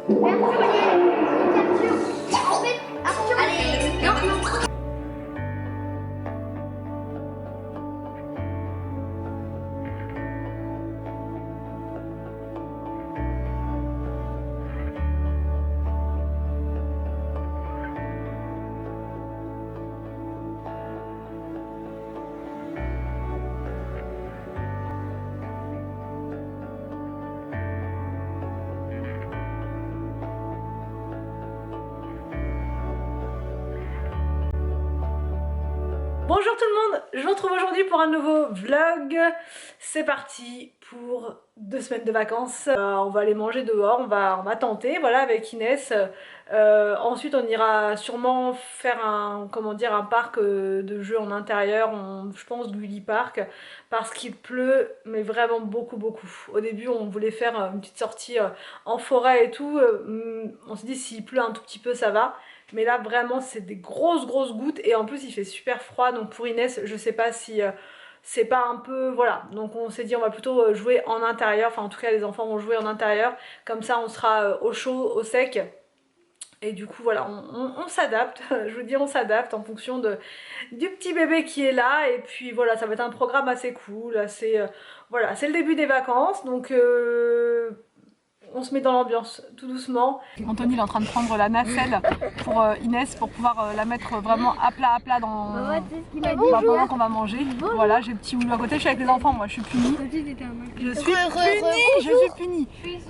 Mais Arthur, il est Arthur. En fait, Arthur, allez, non. Bonjour tout le monde, je vous retrouve aujourd'hui pour un nouveau vlog. C'est parti pour 2 semaines de vacances. On va aller manger dehors, on va tenter, voilà, avec Inès. Ensuite on ira sûrement faire un parc de jeux en intérieur, je pense Willy Park, parce qu'il pleut, mais vraiment beaucoup. Au début on voulait faire une petite sortie en forêt et tout, on se dit s'il pleut un tout petit peu ça va. Mais là vraiment c'est des grosses gouttes et en plus il fait super froid, donc pour Inès je sais pas si c'est pas un peu, voilà, donc on s'est dit on va plutôt jouer en intérieur, enfin en tout cas les enfants vont jouer en intérieur, comme ça on sera au chaud, au sec. Et du coup voilà, on s'adapte, je vous dis on s'adapte en fonction du petit bébé qui est là. Et puis voilà, ça va être un programme assez cool, assez, voilà, c'est le début des vacances, donc on se met dans l'ambiance tout doucement. Anthony il est en train de prendre la nacelle pour Inès pour pouvoir la mettre vraiment à plat dans pendant qu'on va manger. Voilà, j'ai le petit Oulou à côté, je suis avec les enfants, moi je suis punie. Je suis punie. Et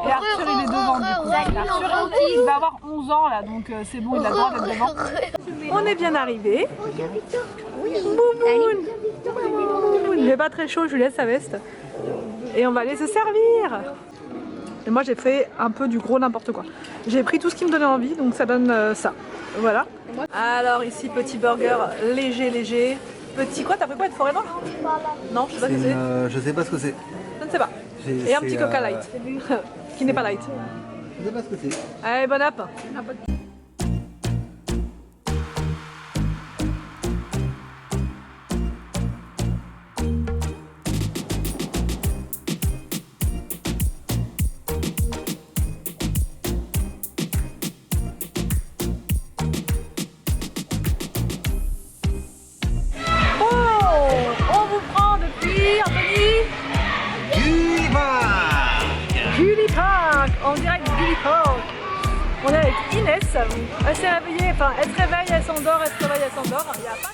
Arthur il est devant du coup. Arthur il va avoir 11 ans là, donc c'est bon, il a le droit d'être devant. On est bien arrivé. Bouboune. Il fait pas très chaud, je lui laisse sa veste. Et on va aller se servir. Et moi j'ai fait un peu du gros n'importe quoi. J'ai pris tout ce qui me donnait envie, donc ça donne ça. Voilà. Alors ici petit burger léger. Petit quoi, t'as pris quoi, de forêt noire? Non, je sais pas ce que c'est. Je sais pas ce que c'est. Je ne sais pas. Et un petit coca light. Qui n'est pas light. Je sais pas ce que c'est. Allez, bon app. En direct du Willy Park. On est avec Inès, elle s'est réveillée, enfin elle se réveille, elle s'endort, elle se réveille, elle s'endort. Il y a pas...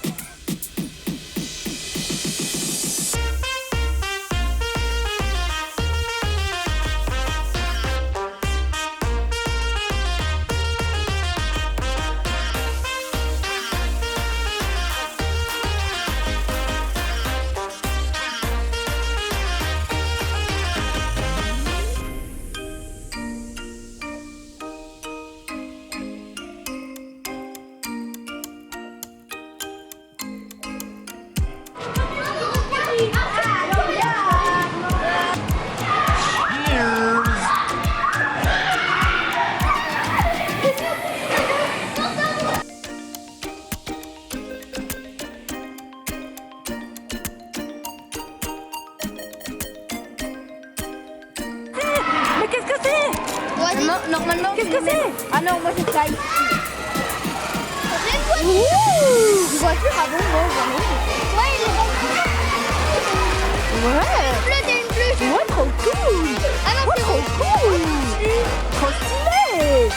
Normalement, qu'est-ce que c'est? Ah non, moi c'est ça ici. Une voiture à bonbons, ouais, il est bon. Ouais. Une bleue. Ouais, trop cool. Ah non, ouais, trop cool. Trop stylé.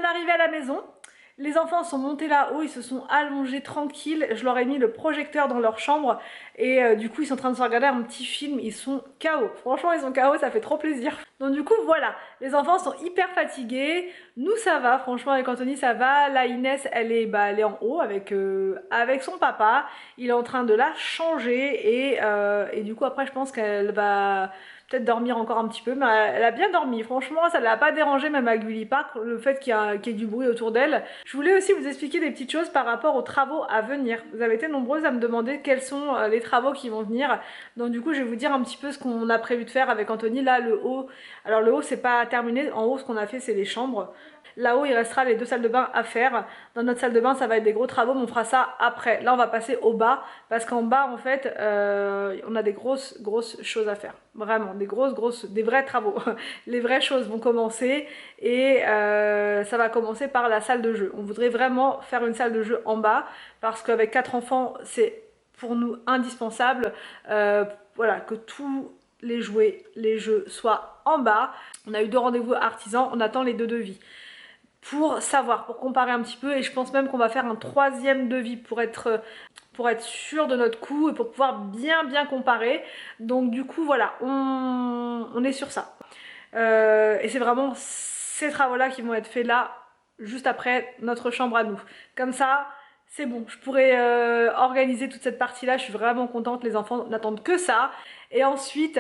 Arrivé à la maison, les enfants sont montés là-haut, ils se sont allongés tranquilles, je leur ai mis le projecteur dans leur chambre et du coup ils sont en train de se regarder un petit film, ils sont KO, franchement ils sont KO, ça fait trop plaisir. Donc du coup voilà, les enfants sont hyper fatigués, nous ça va, franchement avec Anthony ça va, là Inès elle est en haut avec son papa, il est en train de la changer et du coup après je pense qu'elle va peut-être dormir encore un petit peu, mais elle a bien dormi, franchement ça ne l'a pas dérangé même à Gully Park, le fait qu'il y ait du bruit autour d'elle. Je voulais aussi vous expliquer des petites choses par rapport aux travaux à venir, vous avez été nombreuses à me demander quels sont les travaux qui vont venir, donc du coup je vais vous dire un petit peu ce qu'on a prévu de faire avec Anthony, là le haut. Alors le haut c'est pas terminé, en haut ce qu'on a fait c'est les chambres. Là-haut il restera les 2 salles de bain à faire. Dans notre salle de bain ça va être des gros travaux mais on fera ça après. Là on va passer au bas parce qu'en bas en fait on a des grosses choses à faire. Vraiment des vrais travaux. Les vraies choses vont commencer et ça va commencer par la salle de jeu. On voudrait vraiment faire une salle de jeu en bas parce qu'avec 4 enfants c'est pour nous indispensable. Voilà, que tous les jouets, les jeux soient en bas. On a eu 2 rendez-vous artisans, on attend les 2 devis pour savoir, pour comparer un petit peu, et je pense même qu'on va faire un 3e devis pour être sûr de notre coup et pour pouvoir bien comparer. Donc du coup voilà, on est sur ça. Et c'est vraiment ces travaux là qui vont être faits là, juste après notre chambre à nous. Comme ça, c'est bon, je pourrais organiser toute cette partie là, je suis vraiment contente, les enfants n'attendent que ça. Et ensuite,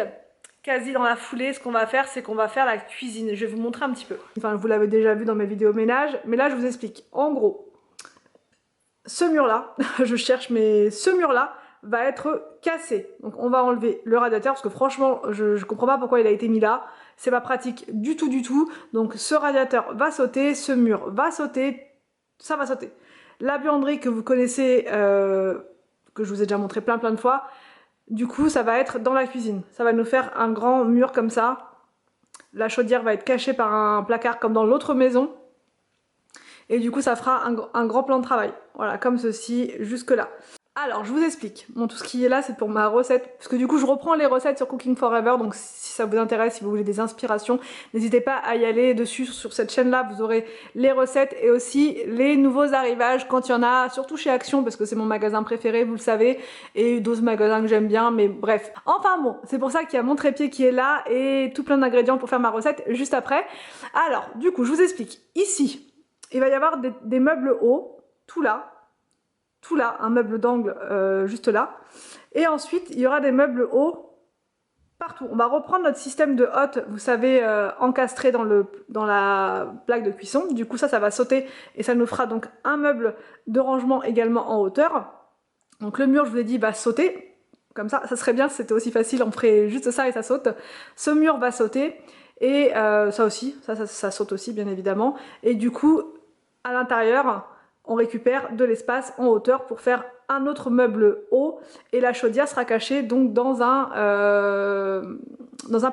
quasi dans la foulée, ce qu'on va faire, c'est qu'on va faire la cuisine. Je vais vous montrer un petit peu. Enfin, vous l'avez déjà vu dans mes vidéos ménage, mais là je vous explique. En gros, ce mur là, je cherche, mais ce mur là va être cassé. Donc on va enlever le radiateur parce que franchement, je comprends pas pourquoi il a été mis là. C'est pas pratique du tout. Donc ce radiateur va sauter, ce mur va sauter, ça va sauter. La buanderie que vous connaissez, que je vous ai déjà montré plein de fois, du coup ça va être dans la cuisine. Ça va nous faire un grand mur comme ça. La chaudière va être cachée par un placard comme dans l'autre maison. Et du coup ça fera un grand plan de travail. Voilà, comme ceci, jusque là. Alors je vous explique, bon tout ce qui est là c'est pour ma recette, parce que du coup je reprends les recettes sur Cooking Forever, donc si ça vous intéresse, si vous voulez des inspirations, n'hésitez pas à y aller dessus, sur cette chaîne là vous aurez les recettes et aussi les nouveaux arrivages quand il y en a, surtout chez Action parce que c'est mon magasin préféré, vous le savez, et d'autres magasins que j'aime bien, mais bref. Enfin bon, c'est pour ça qu'il y a mon trépied qui est là et tout plein d'ingrédients pour faire ma recette juste après. Alors du coup je vous explique, ici il va y avoir des meubles hauts, tout là, un meuble d'angle juste là. Et ensuite, il y aura des meubles hauts partout. On va reprendre notre système de hotte, vous savez, encastré dans la plaque de cuisson. Du coup, ça va sauter et ça nous fera donc un meuble de rangement également en hauteur. Donc le mur, je vous l'ai dit, va sauter. Comme ça serait bien si c'était aussi facile, on ferait juste ça et ça saute. Ce mur va sauter et ça aussi, ça saute aussi bien évidemment. Et du coup, à l'intérieur, on récupère de l'espace en hauteur pour faire un autre meuble haut et la chaudière sera cachée donc dans un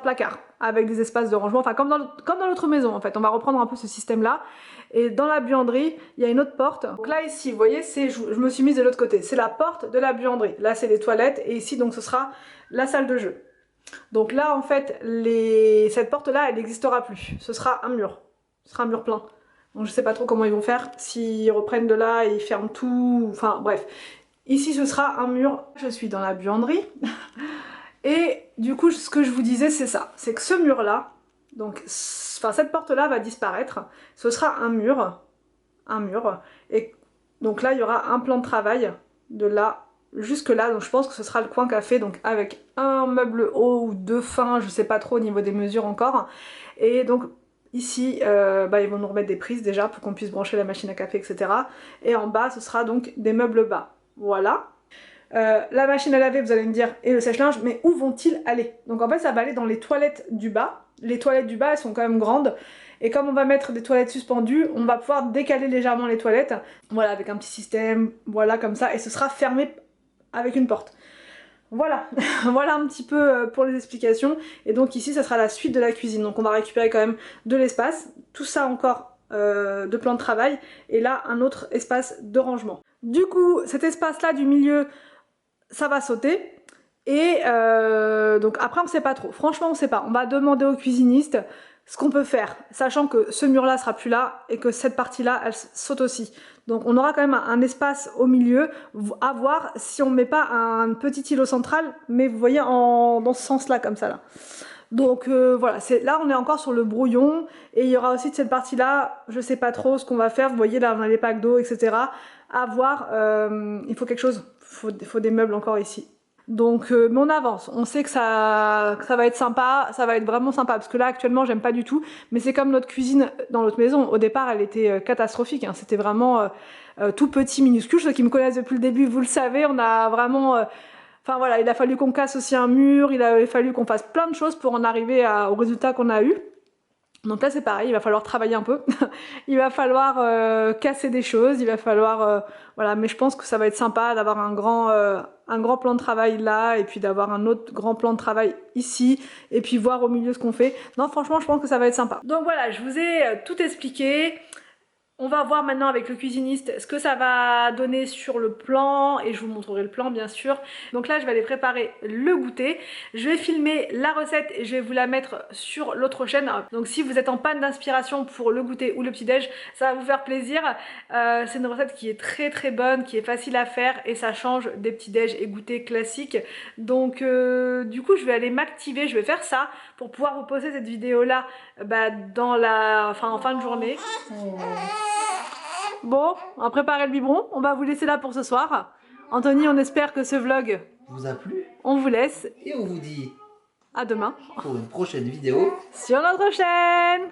placard avec des espaces de rangement, enfin comme dans l'autre maison en fait. On va reprendre un peu ce système là. Et dans la buanderie, il y a une autre porte. Donc là ici, vous voyez, je me suis mise de l'autre côté. C'est la porte de la buanderie. Là c'est les toilettes et ici donc ce sera la salle de jeu. Donc là en fait, cette porte là elle n'existera plus. Ce sera un mur. Ce sera un mur plein. Donc je sais pas trop comment ils vont faire, s'ils reprennent de là et ils ferment tout, enfin bref. Ici ce sera un mur, je suis dans la buanderie. Et du coup ce que je vous disais c'est ça, c'est que ce mur là, donc cette porte là va disparaître, ce sera un mur, et donc là il y aura un plan de travail de là jusque là, donc je pense que ce sera le coin café, donc avec un meuble haut ou 2 fins, je sais pas trop au niveau des mesures encore, et donc ici, ils vont nous remettre des prises déjà pour qu'on puisse brancher la machine à café, etc. Et en bas, ce sera donc des meubles bas. Voilà. La machine à laver, vous allez me dire, et le sèche-linge, mais où vont-ils aller? Donc en fait, ça va aller dans les toilettes du bas. Les toilettes du bas, elles sont quand même grandes. Et comme on va mettre des toilettes suspendues, on va pouvoir décaler légèrement les toilettes. Voilà, avec un petit système, voilà, comme ça. Et ce sera fermé avec une porte. Voilà, voilà un petit peu pour les explications. Et donc ici ça sera la suite de la cuisine. Donc on va récupérer quand même de l'espace. Tout ça encore de plan de travail. Et là un autre espace de rangement. Du coup cet espace là du milieu, ça va sauter. Et donc après on sait pas trop. Franchement on sait pas. On va demander au cuisiniste ce qu'on peut faire. Sachant que ce mur là sera plus là et que cette partie là elle saute aussi. Donc on aura quand même un espace au milieu, à voir si on ne met pas un petit îlot central, mais vous voyez dans ce sens là comme ça là. Donc voilà, là on est encore sur le brouillon et il y aura aussi de cette partie là, je sais pas trop ce qu'on va faire, vous voyez là on a les packs d'eau etc. À voir, il faut quelque chose, il faut des meubles encore ici. Donc mais on avance, on sait que ça va être sympa, ça va être vraiment sympa parce que là actuellement j'aime pas du tout, mais c'est comme notre cuisine dans l'autre maison, au départ elle était catastrophique, hein. C'était vraiment tout petit, minuscule. Ceux qui me connaissent depuis le début vous le savez, on a vraiment... Enfin voilà, il a fallu qu'on casse aussi un mur, il a fallu qu'on fasse plein de choses pour en arriver au résultat qu'on a eu. Donc là c'est pareil, il va falloir travailler un peu, il va falloir casser des choses, il va falloir... voilà, mais je pense que ça va être sympa d'avoir un grand plan de travail là, et puis d'avoir un autre grand plan de travail ici, et puis voir au milieu ce qu'on fait. Non franchement je pense que ça va être sympa. Donc voilà, je vous ai tout expliqué. On va voir maintenant avec le cuisiniste ce que ça va donner sur le plan et je vous montrerai le plan bien sûr. Donc là je vais aller préparer le goûter, je vais filmer la recette et je vais vous la mettre sur l'autre chaîne. Donc si vous êtes en panne d'inspiration pour le goûter ou le petit déj, ça va vous faire plaisir. C'est une recette qui est très bonne, qui est facile à faire et ça change des petits déj et goûter classiques. Donc du coup je vais aller m'activer, je vais faire ça pour pouvoir vous poster cette vidéo là en fin de journée. Bon, on va préparer le biberon, on va vous laisser là pour ce soir. Anthony, on espère que ce vlog vous a plu. On vous laisse. Et on vous dit À demain. pour une prochaine vidéo Sur notre chaîne.